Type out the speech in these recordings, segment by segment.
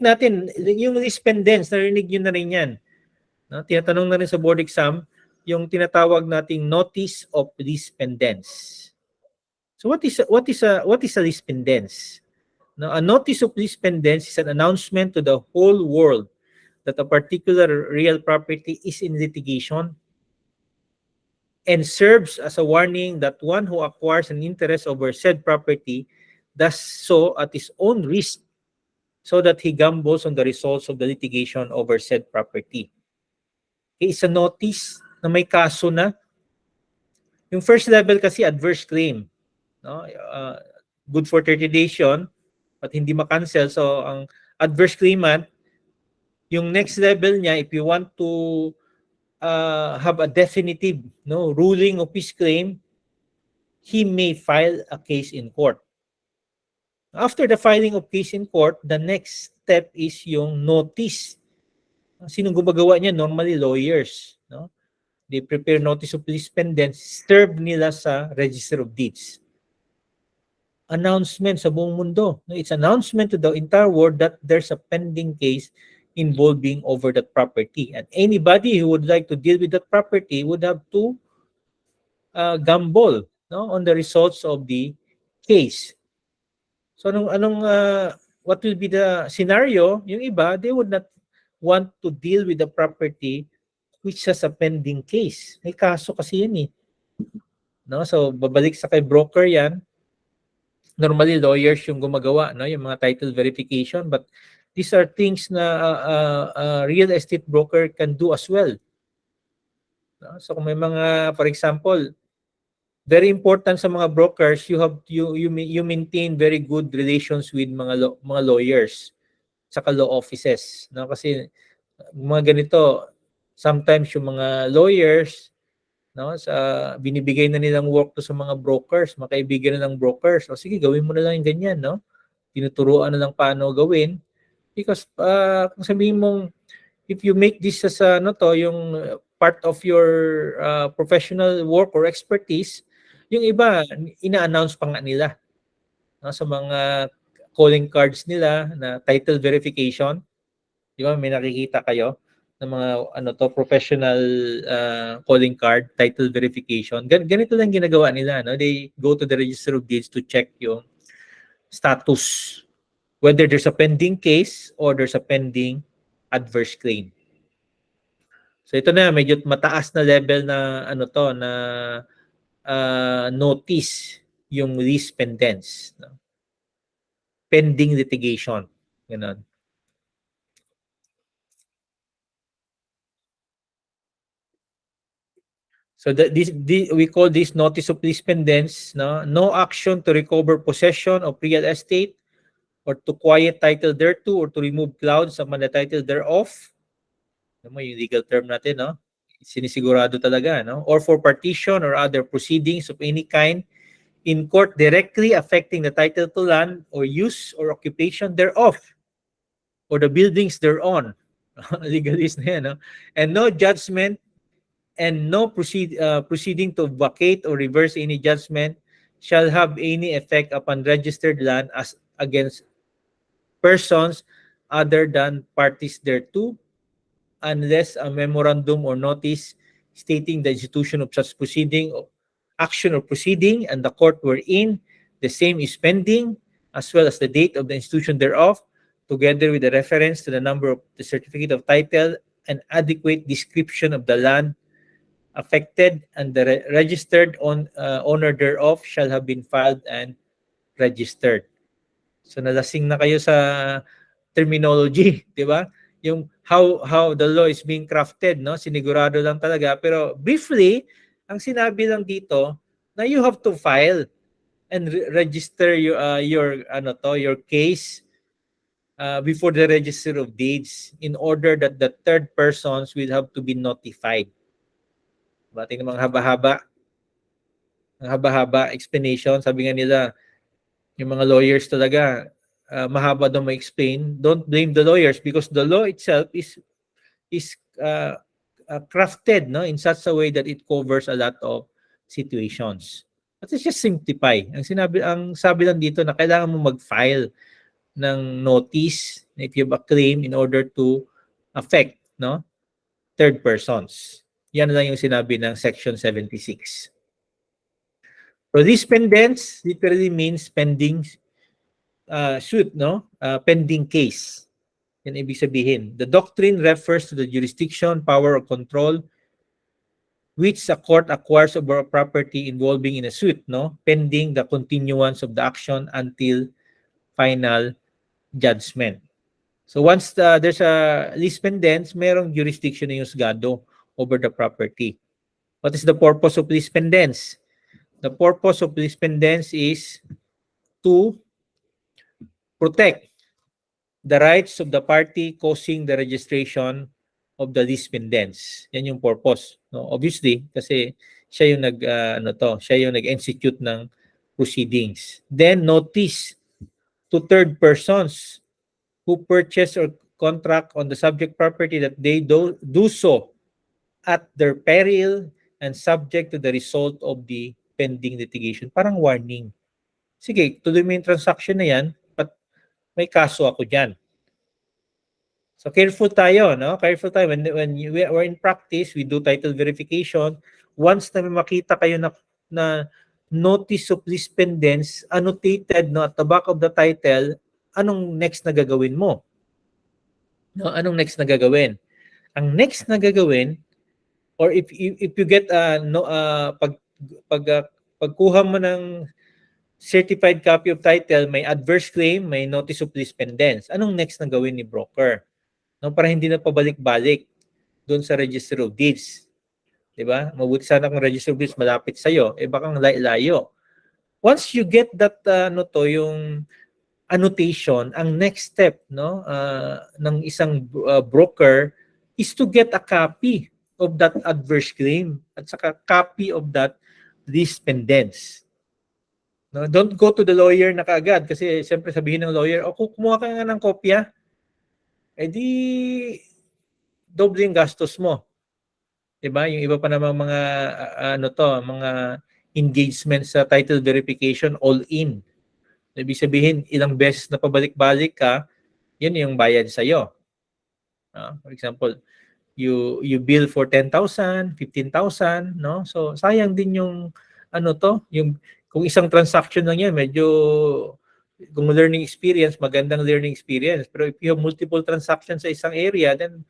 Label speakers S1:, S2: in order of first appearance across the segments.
S1: natin, yung respondents, narinig nyo na rin yan. No? Tinatanong na rin sa board exam, yung tinatawag nating notice of respondents. So what is a respondents? Now, a notice of respondents is an announcement to the whole world that a particular real property is in litigation and serves as a warning that one who acquires an interest over said property does so at his own risk, so that he gambles on the results of the litigation over said property. Okay, it's a notice na may kaso na. Yung first level kasi adverse claim, no? Good for 30 days yun, but hindi ma-cancel. So ang adverse claimant, yung next level niya, if you want to have a definitive, no, ruling of his claim, he may file a case in court. After the filing of case in court, the next step is yung notice. Sinong gumagawa niya? Normally lawyers, no? They prepare notice of respondents, serve nila sa Register of Deeds. Announcement sa buong mundo. It's announcement to the entire world that there's a pending case involving over that property. And anybody who would like to deal with that property would have to gamble, no, on the results of the case. So what will be the scenario? Yung iba, they would not want to deal with the property which has a pending case. May kaso kasi yan eh. No? So babalik sa kay broker yan. Normally lawyers yung gumagawa, no, yung mga title verification, but these are things na real estate broker can do as well. No? So kung may mga, for example, very important sa mga brokers, you maintain very good relations with mga lawyers saka law offices, no? Kasi mga ganito, sometimes yung mga lawyers, no, sa binibigay na nilang work to sa mga brokers, makaibigan na ng brokers. O sige, gawin mo na lang yung ganyan, no? Tinuturuan na lang paano gawin, because kung sabihin mong if you make this as yung part of your professional work or expertise, yung iba, ina-announce pa nga nila, no, sa mga calling cards nila na title verification. Di ba, may nakikita kayo ng mga professional calling card, title verification. Ganito lang ginagawa nila. No? They go to the Register of Deeds to check yung status, whether there's a pending case or there's a pending adverse claim. So ito na, medyo mataas na level na notice yung respondents, no? Pending litigation, ganun. So we call this notice of respondents, no action to recover possession of real estate or to quiet title thereto or to remove clouds upon the title thereof. Yung legal term natin, no? Sinisigurado talaga, no? Or for partition or other proceedings of any kind in court directly affecting the title to land or use or occupation thereof or the buildings thereon. Legalist na yan, no? And no judgment and no proceeding to vacate or reverse any judgment shall have any effect upon registered land as against persons other than parties thereto, unless a memorandum or notice stating the institution of such proceeding, action or proceeding, and the court wherein the same is pending, as well as the date of the institution thereof, together with the reference to the number of the certificate of title and adequate description of the land affected and the registered owner thereof shall have been filed and registered. So nalasing na kayo sa terminology, di ba? Yung how the law is being crafted, no? Sinigurado lang talaga, pero briefly, ang sinabi lang dito na you have to file and register your case before the Register of Deeds in order that the third persons will have to be notified. Bating ng mga haba-haba. Ang haba-haba explanation, sabi nga nila, yung mga lawyers talaga, mahaba daw ma-explain. Don't blame the lawyers because the law itself is crafted, no, in such a way that it covers a lot of situations. But it's just simplify. Ang sabi lang dito na kailangan mo mag-file ng notice if you have a claim in order to affect, no, third persons. Yan lang yung sinabi ng Section 76. So these pendants literally means pending suit, no? Pending case. Yan ibig sabihin. The doctrine refers to the jurisdiction, power, or control which a court acquires over a property involving in a suit, no? Pending the continuance of the action until final judgment. So once there's a lis pendens, merong jurisdiction na yung juzgado over the property. What is the purpose of lis pendens? The purpose of lis pendens is to protect the rights of the party causing the registration of the lis pendens. Yan yung purpose. No? Obviously, kasi siya yung siya yung nag-execute ng proceedings. Then notice to third persons who purchase or contract on the subject property that they do so at their peril and subject to the result of the pending litigation. Parang warning. Sige, tuloy mo yung transaction na yan, but may kaso ako dyan. So careful tayo, no? Careful tayo. When we're in practice, we do title verification. Once na may makita kayo na notice of lis pendens, annotated, no, at the back of the title, anong next na gagawin mo? No, anong next na gagawin? Ang next na gagawin, or if you get pagkuha mo ng certified copy of title, may adverse claim, may notice of lis pendens. Anong next na gawin ni broker? No, para hindi na pabalik-balik doon sa Register of Deeds. 'Di ba? Mabuti sana kung Register of Deeds malapit sa iyo, baka layo. Once you get that yung annotation, ang next step, no, ng isang broker is to get a copy of that adverse claim at saka copy of that lis pendens. No, don't go to the lawyer na kaagad kasi siyempre sabihin ng lawyer, kumuha ka nga ng kopya. Di doble yung gastos mo. 'Di ba? Yung iba pa namang mga mga engagements sa title verification all in. Ibig sabihin, ilang beses na pabalik-balik ka, yun yung bayad sa iyo. For example, you bill for 10,000, 15,000, no? So sayang din yung yung kung isang transaction lang yan, medyo kung learning experience, magandang learning experience. Pero if you have multiple transactions sa isang area, then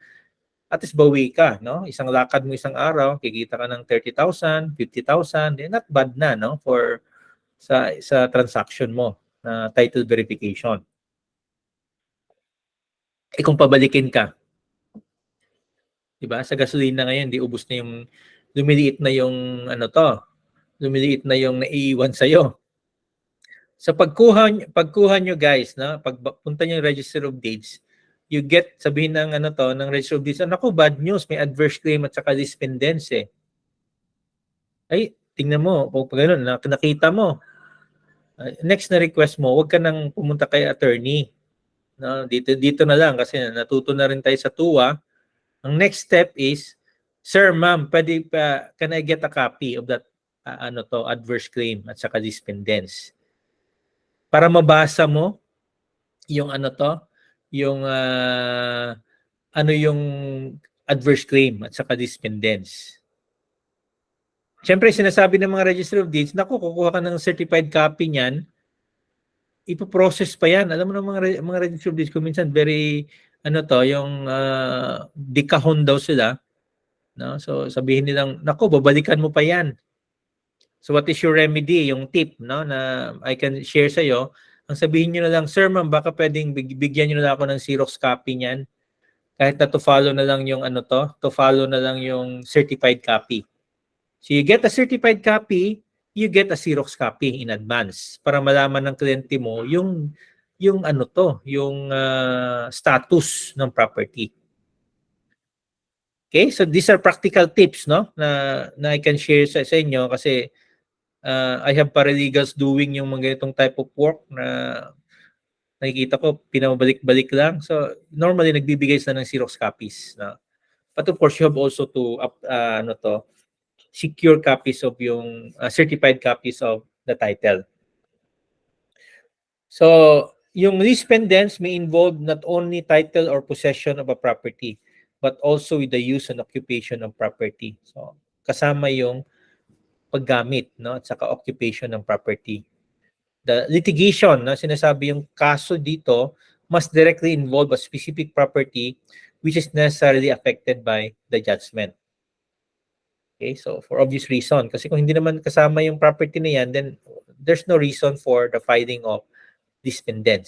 S1: at least bawi ka, no? Isang lakad mo isang araw, kikita ka ng 30,000, 50,000, then not bad na, no? For sa transaction mo na title verification. Kung pabalikin ka, 'di ba? Sa gasolina ngayon, di ubos na yung lumiliit na yung lumiliit na yung naiiwan sa iyo. Sa pagkuha nyo guys, no? Pagpunta niyo Register of Deeds, you get sabihin ng ng Register of Deeds, naku, bad news, may adverse claim at saka lis pendens eh. Ay, tingnan mo, kung gano'n, nakita mo. Next na request mo, huwag ka nang pumunta kay attorney. No, dito na lang kasi natuto na rin tayo sa TUA. Ang next step is, sir, ma'am, pwede pa, can I get a copy of that adverse claim at saka lis pendens? Para mabasa mo yung yung yung adverse claim at saka lis pendens. Siyempre, sinasabi ng mga Register of Deeds, naku, kukuha ka ng certified copy niyan, ipoprocess pa yan. Alam mo ng mga Register of Deeds, kung minsan very, yung dikahon daw sila. No? So, sabihin nilang, naku, babalikan mo pa yan. So, what is your remedy? Yung tip, no, na I can share sa iyo. Ang sabihin niyo na lang, sir, ma'am, baka pwedeng bigyan niyo na lang ako ng Xerox copy niyan. Kahit na to follow na lang yung to follow na lang yung certified copy. So you get a certified copy, you get a Xerox copy in advance para malaman ng kliyente mo yung status ng property. Okay? So these are practical tips, no, na I can share sa inyo kasi I have paralegals doing yung mga ganitong type of work na nakikita ko pinabalik-balik lang. So normally nagbibigay sila ng Xerox copies, no? But of course you have also to secure copies of yung certified copies of the title. So yung lispendence may involve not only title or possession of a property, but also with the use and occupation of property. So, kasama yung paggamit, no, at saka occupation ng property. The litigation, na sinasabi yung kaso dito, must directly involve a specific property which is necessarily affected by the judgment. Okay, so for obvious reason, kasi kung hindi naman kasama yung property na yan, then there's no reason for the filing of lispendence.